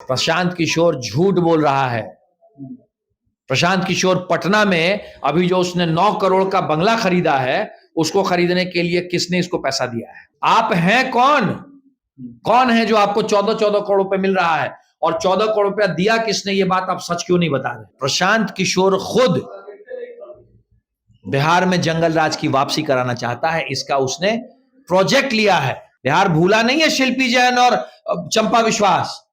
प्रशांत किशोर झूठ बोल रहा है। प्रशांत किशोर पटना में अभी जो उसने 9 करोड़ का बंगला खरीदा है, उसको खरीदने के लिए किसने इसको पैसा दिया है? आप हैं कौन? कौन है जो आपको 14-14 करोड़ रुपए मिल रहा है? और 14 करोड़ रुपया दिया किसने? ये बात आप सच क्यों नहीं बता रहे? प्रशांत किशोर खुद बिहार में जंगल राज की वापसी कराना चाहता है, इसका उसने प्रोजेक्ट लिया है। बिहार भूला नहीं है शिल्पी जैन और चंपा विश्वास।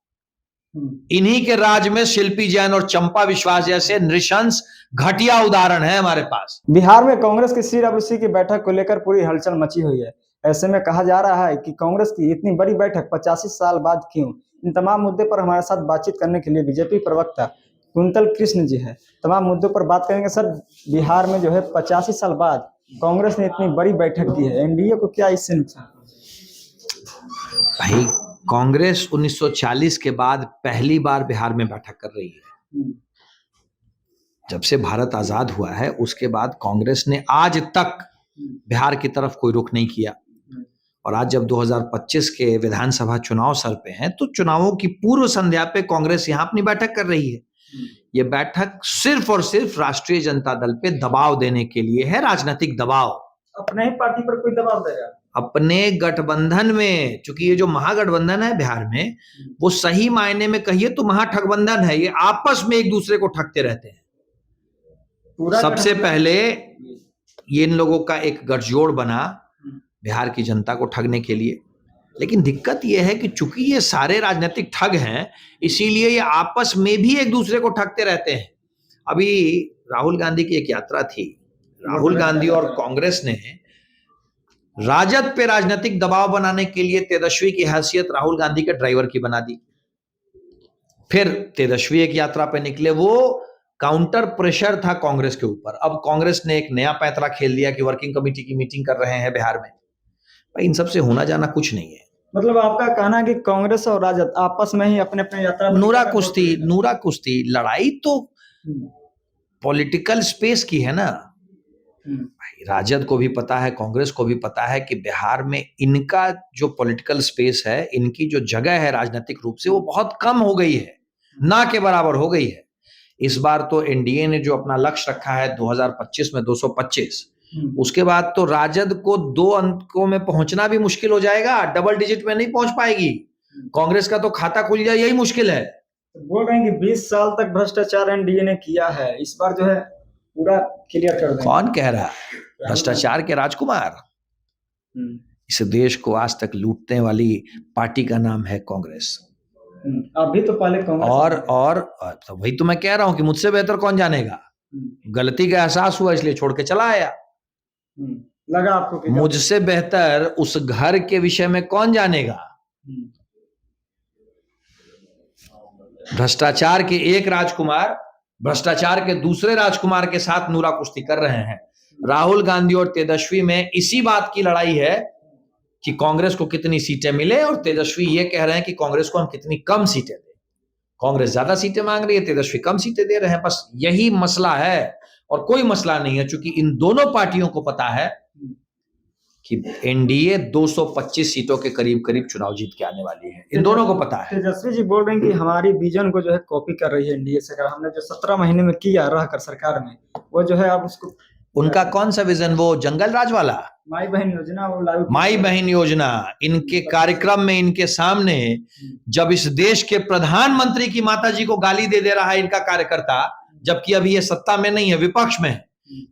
इन्हीं के राज में शिल्पी जैन और चंपा विश्वास जैसे नृशंस घटिया उदाहरण है हमारे पास। बिहार में कांग्रेस की CWC की बैठक को लेकर पूरी हलचल मची हुई है। ऐसे में कहा जा रहा है कि कांग्रेस की इतनी बड़ी बैठक 85 साल बाद क्यों? इन तमाम मुद्दे पर हमारे साथ बातचीत करने के लिए बीजेपी प्रवक्ता कुंतल कृष्ण जी है। तमाम मुद्दों पर बात करेंगे। सर, बिहार में जो है 85 साल बाद कांग्रेस ने इतनी बड़ी बैठक की है, एनडीए को क्या इससे नुकसान? भाई, कांग्रेस 1940 के बाद पहली बार बिहार में बैठक कर रही है। जब से भारत आजाद हुआ है उसके बाद कांग्रेस ने आज तक बिहार की तरफ कोई रुख नहीं किया। और आज जब 2025 के विधानसभा चुनाव सर पे हैं, तो चुनावों की पूर्व संध्या पे कांग्रेस यहाँ अपनी बैठक कर रही है। ये बैठक सिर्फ और सिर्फ राष्ट्रीय जनता दल पे दबाव देने के लिए है, राजनीतिक दबाव। अपने ही पार्टी पर कोई दबाव देगा? अपने गठबंधन में, चूंकि ये जो महागठबंधन है बिहार में, वो सही मायने में कहिए तो महाठगबंधन है। ये आपस में एक दूसरे को ठगते रहते हैं। सबसे पहले ये इन लोगों का एक गठजोड़ बना बिहार की जनता को ठगने के लिए। लेकिन दिक्कत ये है कि चूंकि ये सारे राजनीतिक ठग हैं, इसीलिए ये आपस में भी एक दूसरे को ठगते रहते हैं। अभी राहुल गांधी की एक यात्रा थी। राहुल गांधी और कांग्रेस ने राजद पे राजनीतिक दबाव बनाने के लिए तेजस्वी की हैसियत राहुल गांधी के ड्राइवर की बना दी। फिर तेजस्वी एक यात्रा पे निकले, वो काउंटर प्रेशर था कांग्रेस के ऊपर। अब कांग्रेस ने एक नया पैंतरा खेल दिया कि वर्किंग कमेटी की मीटिंग कर रहे हैं बिहार में। भाई, इन सब से होना जाना कुछ नहीं है। मतलब आपका कहना है कि कांग्रेस और राजद आपस में ही अपने अपने यात्रा नूरा कुश्ती लड़ाई तो पॉलिटिकल स्पेस की है ना। भाई, राजद को भी पता है, कांग्रेस को भी पता है कि बिहार में इनका जो पॉलिटिकल स्पेस है, इनकी जो जगह है राजनीतिक रूप से, वो बहुत कम हो गई है, ना के बराबर हो गई है। इस बार तो एनडीए ने जो अपना लक्ष्य रखा है 2025 में 225, उसके बाद तो राजद को 2 अंकों में पहुंचना भी मुश्किल हो जाएगा। डबल डिजिट में नहीं पहुंच पाएगी। कांग्रेस का तो खाता खुल जाए यही मुश्किल है। बोल रहे हैं कि 20 साल तक भ्रष्टाचार एनडीए ने किया है, इस बार जो है पूरा क्लियर कर देंगे। कौन कह रहा है? भ्रष्टाचार के राजकुमार। इस देश को आज तक लूटने वाली पार्टी का नाम है कांग्रेस। अभी तो पहले कांग्रेस और तो वही तो मैं कह रहा हूं कि मुझसे बेहतर कौन जानेगा। गलती का एहसास हुआ इसलिए छोड़ के चला आया। लगा आपको कि मुझसे बेहतर उस घर के विषय में कौन जानेगा। भ्रष्टाचार के एक राजकुमार भ्रष्टाचार के दूसरे राजकुमार के साथ नूरा कुश्ती कर रहे हैं। राहुल गांधी और तेजस्वी में इसी बात की लड़ाई है कि कांग्रेस को कितनी सीटें मिले, और तेजस्वी ये कह रहे हैं कि कांग्रेस को हम कितनी कम सीटें दें। कांग्रेस ज्यादा सीटें मांग रही है, तेजस्वी कम सीटें दे रहे हैं। बस यही मसला है और कोई मसला नहीं है, क्योंकि इन दोनों पार्टियों को पता है कि एनडीए 225 सीटों के करीब करीब चुनाव जीत के आने वाली है। इन दोनों को पता है। तेजस्वी जी बोल रहे हैं कि हमारी विजन को जो है कॉपी कर रही है एनडीए सरकार। हमने जो 17 महीने में किया रहकर सरकार में, वो जो है अब उसको। उनका कौन सा विजन? वो जंगल राज वाला माई बहन योजना, वो लागू माई बहन योजना। इनके कार्यक्रम में इनके सामने जब इस देश के प्रधानमंत्री की माताजी को गाली दे रहा है इनका कार्यकर्ता, जबकि अभी ये सत्ता में नहीं है, विपक्ष में है।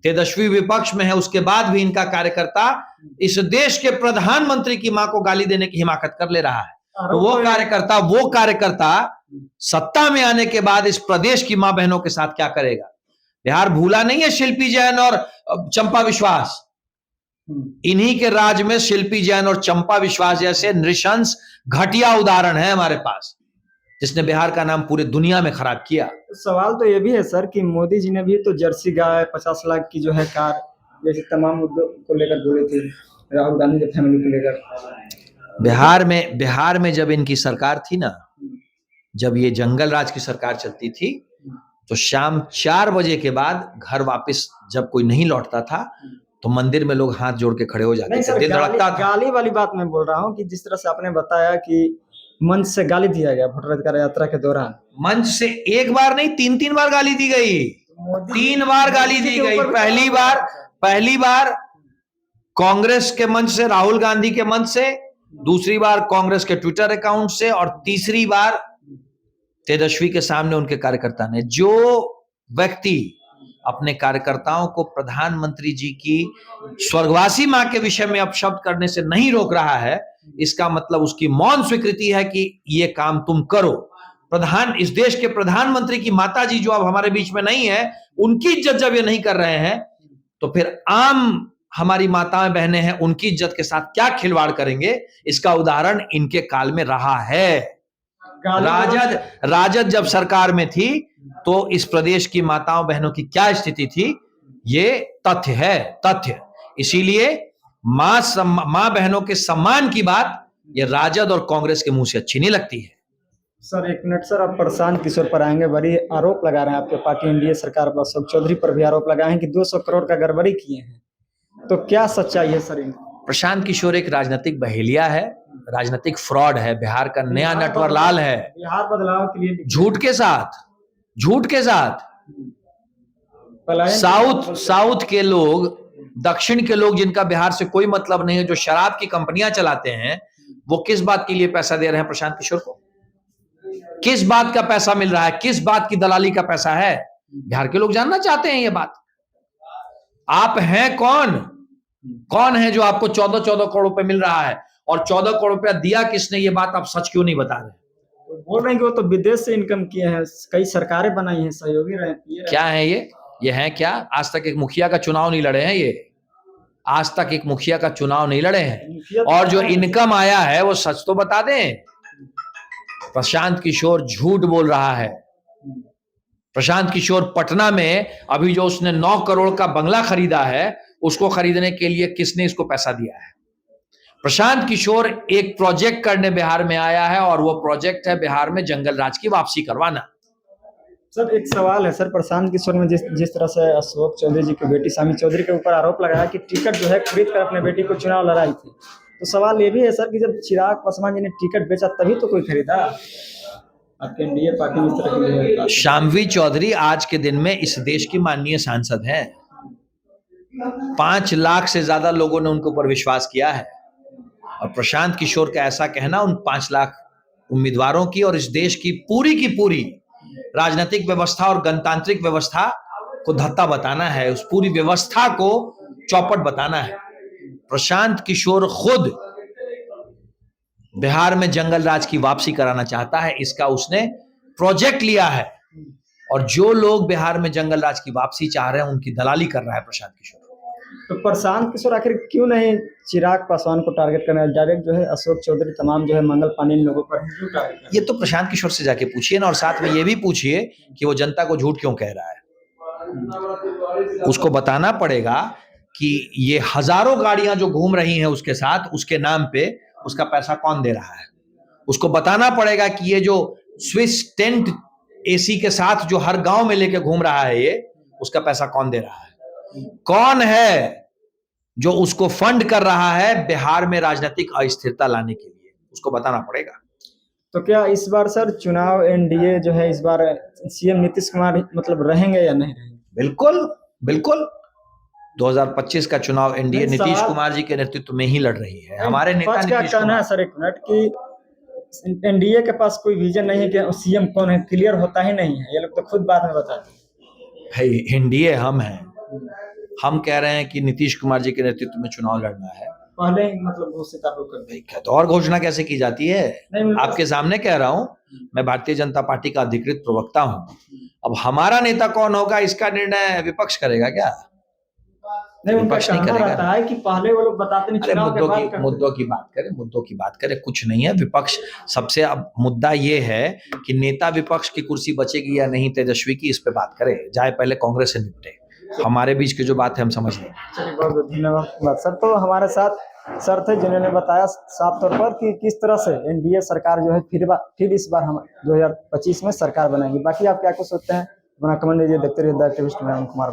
तेजस्वी विपक्ष में है, उसके बाद भी इनका कार्यकर्ता इस देश के प्रधानमंत्री की मां को गाली देने की हिमाकत कर ले रहा है। तो वो कार्यकर्ता सत्ता में आने के बाद इस प्रदेश की मां बहनों के साथ क्या करेगा? बिहार भूला नहीं है शिल्पी जैन और चंपा विश्वास। इन्हीं के राज में शिल्पी जैन और चंपा विश्वास जैसे नृशंस घटिया उदाहरण है हमारे पास, जिसने बिहार का नाम पूरे दुनिया में खराब किया। सवाल तो ये भी है सर कि मोदी जी ने भी तो जर्सी गाय, 50 लाख की जो है कार, जैसे तमाम मुद्दों को लेकर बोले थे, राहुल गांधी के फैमिली को लेकर। बिहार में जब इनकी सरकार थी ना, जब ये जंगल राज की सरकार चलती थी, तो शाम 4 बजे के बाद घर वापस जब कोई नहीं लौटता था, तो मंदिर में लोग हाथ जोड़ के खड़े हो जाते थे, दिल धड़कता था। गाली वाली बात मैं बोल रहा हूँ कि जिस तरह से आपने बताया कि मंच से गाली दिया गया वोटर अधिकार यात्रा के दौरान। मंच से एक बार नहीं, 3 बार गाली दी गई। 3 बार गाली दी गई। पहली बार कांग्रेस के मंच से, राहुल गांधी के मंच से, दूसरी बार कांग्रेस के ट्विटर अकाउंट से, और तीसरी बार तेजस्वी के सामने उनके कार्यकर्ता ने। जो व्यक्ति अपने कार्यकर्ताओं को प्रधानमंत्री जी की स्वर्गवासी मां के विषय में अपशब्द करने से नहीं रोक रहा है, इसका मतलब उसकी मौन स्वीकृति है कि ये काम तुम करो। इस देश के प्रधानमंत्री की माता जी जो अब हमारे बीच में नहीं है, उनकी इज्जत जब ये नहीं कर रहे हैं, तो फिर आम हमारी माताएं बहनें हैं, उनकी इज्जत के साथ क्या खिलवाड़ करेंगे? इसका उदाहरण इनके काल में रहा है। राजद जब सरकार में थी तो इस प्रदेश की माताओं बहनों की क्या स्थिति थी, ये तथ्य है, तथ्य। इसीलिए मां बहनों के सम्मान की बात ये राजद और कांग्रेस के मुंह से अच्छी नहीं लगती है। सर एक मिनट सर, आप प्रशांत किशोर पर आएंगे। बड़ी आरोप लगा रहे हैं आपके पार्टी एनडीए सरकार पर, अशोक चौधरी पर भी आरोप लगाए हैं कि 200 करोड़ का गड़बड़ी किए हैं, तो क्या सच्चाई है सर? प्रशांत किशोर एक राजनीतिक बहेलिया है, राजनीतिक फ्रॉड है, बिहार का नया नटवरलाल है। बिहार बदलाव के लिए झूठ के साथ साउथ के लोग, दक्षिण के लोग जिनका बिहार से कोई मतलब नहीं है, जो शराब की कंपनियां चलाते हैं, वो किस बात के लिए पैसा दे रहे हैं प्रशांत किशोर को? किस बात का पैसा मिल रहा है? किस बात की दलाली का पैसा है? बिहार के लोग जानना चाहते हैं ये बात। आप हैं कौन है जो आपको 14 करोड़ रुपए मिल रहा है, और 14 करोड़ रुपया दिया किसने? ये बात आप सच क्यों नहीं बता रहे? बोल रहे हैं कि वो तो विदेश से इनकम किए हैं, कई सरकारें बनाई हैं, सहयोगी रहे। क्या है ये है क्या? आज तक एक मुखिया का चुनाव नहीं लड़े हैं ये, आज तक एक मुखिया का चुनाव नहीं लड़े हैं। और जो इनकम आया है वो सच तो बता दें। प्रशांत किशोर झूठ बोल रहा है। प्रशांत किशोर पटना में अभी जो उसने 9 करोड़ का बंगला खरीदा है, उसको खरीदने के लिए किसने इसको पैसा दिया है? प्रशांत किशोर एक प्रोजेक्ट करने बिहार में आया है, और वो प्रोजेक्ट है बिहार में जंगल राज की वापसी करवाना। सर एक सवाल है सर, प्रशांत किशोर में जिस तरह से अशोक चौधरी जी की बेटी शामी चौधरी के ऊपर आरोप लगाया कि टिकट जो है खरीद कर अपने बेटी को चुनाव लड़ाई थी, तो सवाल ये भी है सर कि जब चिराग पासवान जी ने टिकट बेचा तभी तो कोई खरीदा। आपके एनडीए पार्टी में इस तरह की शामवी चौधरी आज के दिन में इस देश की माननीय सांसद है। 5 लाख से ज्यादा लोगों ने उनके ऊपर विश्वास किया है, और प्रशांत किशोर का ऐसा कहना उन 5 लाख उम्मीदवारों की और इस देश की पूरी राजनीतिक व्यवस्था और गणतांत्रिक व्यवस्था को धत्ता बताना है, उस पूरी व्यवस्था को चौपट बताना है। प्रशांत किशोर खुद बिहार में जंगल राज की वापसी कराना चाहता है, इसका उसने प्रोजेक्ट लिया है, और जो लोग बिहार में जंगल राज की वापसी चाह रहे हैं उनकी दलाली कर रहा है प्रशांत किशोर। तो प्रशांत किशोर आखिर क्यों नहीं चिराग पासवान को टारगेट करना, डायरेक्ट जो है अशोक चौधरी, तमाम जो है मंगल पांडे, इन लोगों पर क्यों टारगेट? ये तो प्रशांत किशोर से जाके पूछिए ना, और साथ में ये भी पूछिए कि वो जनता को झूठ क्यों कह रहा है। उसको बताना पड़ेगा कि ये हजारों गाड़ियां जो घूम रही हैं उसके साथ, उसके नाम पे, उसका पैसा कौन दे रहा है। उसको बताना पड़ेगा कि ये जो स्विस टेंट एसी के साथ जो हर गांव में लेके घूम रहा है, ये उसका पैसा कौन दे रहा है, कौन है जो उसको फंड कर रहा है बिहार में राजनीतिक अस्थिरता लाने के लिए, उसको बताना पड़ेगा। तो क्या इस बार सर चुनाव एनडीए जो है, इस बार सीएम नीतीश कुमार मतलब रहेंगे या नहीं रहेंगे? बिल्कुल 2025 का चुनाव एनडीए नीतीश कुमार जी के नेतृत्व में ही लड़ रही है। हमारे नेता क्या कहना है सर, एक मिनट, कि एनडीए के पास कोई विजन नहीं है कि सीएम कौन है, क्लियर होता ही नहीं है, ये लोग तो खुद बाद में बताते हैं। भाई एनडीए हम हैं, हम कह रहे हैं कि नीतीश कुमार जी के नेतृत्व में चुनाव लड़ना है, पहले ही मतलब घोषित आप लोग कर दें। तो और घोषणा कैसे की जाती है? आपके सामने कह रहा हूं, मैं भारतीय जनता पार्टी का अधिकृत प्रवक्ता हूं। अब हमारा नेता कौन होगा इसका निर्णय विपक्ष करेगा क्या? नहीं, विपक्ष नहीं करेगा है कि पहले वो लोग बताते नहीं, चुनाव के बाद मुद्दों की बात करें, कुछ नहीं है। विपक्ष सबसे अब मुद्दा ये है कि नेता विपक्ष की कुर्सी बचेगी या नहीं तेजस्वी की, इस पे बात करें, जाए पहले कांग्रेस से निपटे। हमारे बीच की जो बात है हम समझ लें। चलिए, बहुत बहुत धन्यवाद सर। तो हमारे साथ सर थे जिन्होंने बताया साफ तौर पर कि किस तरह से एनडीए सरकार जो है फिर इस बार हम 2025 में सरकार बनाएंगे। बाकी आप क्या कुछ सोचते हैं, अपना कमेंट दीजिए। देखते रहिए द एक्टिविस्ट, मैं कुमार।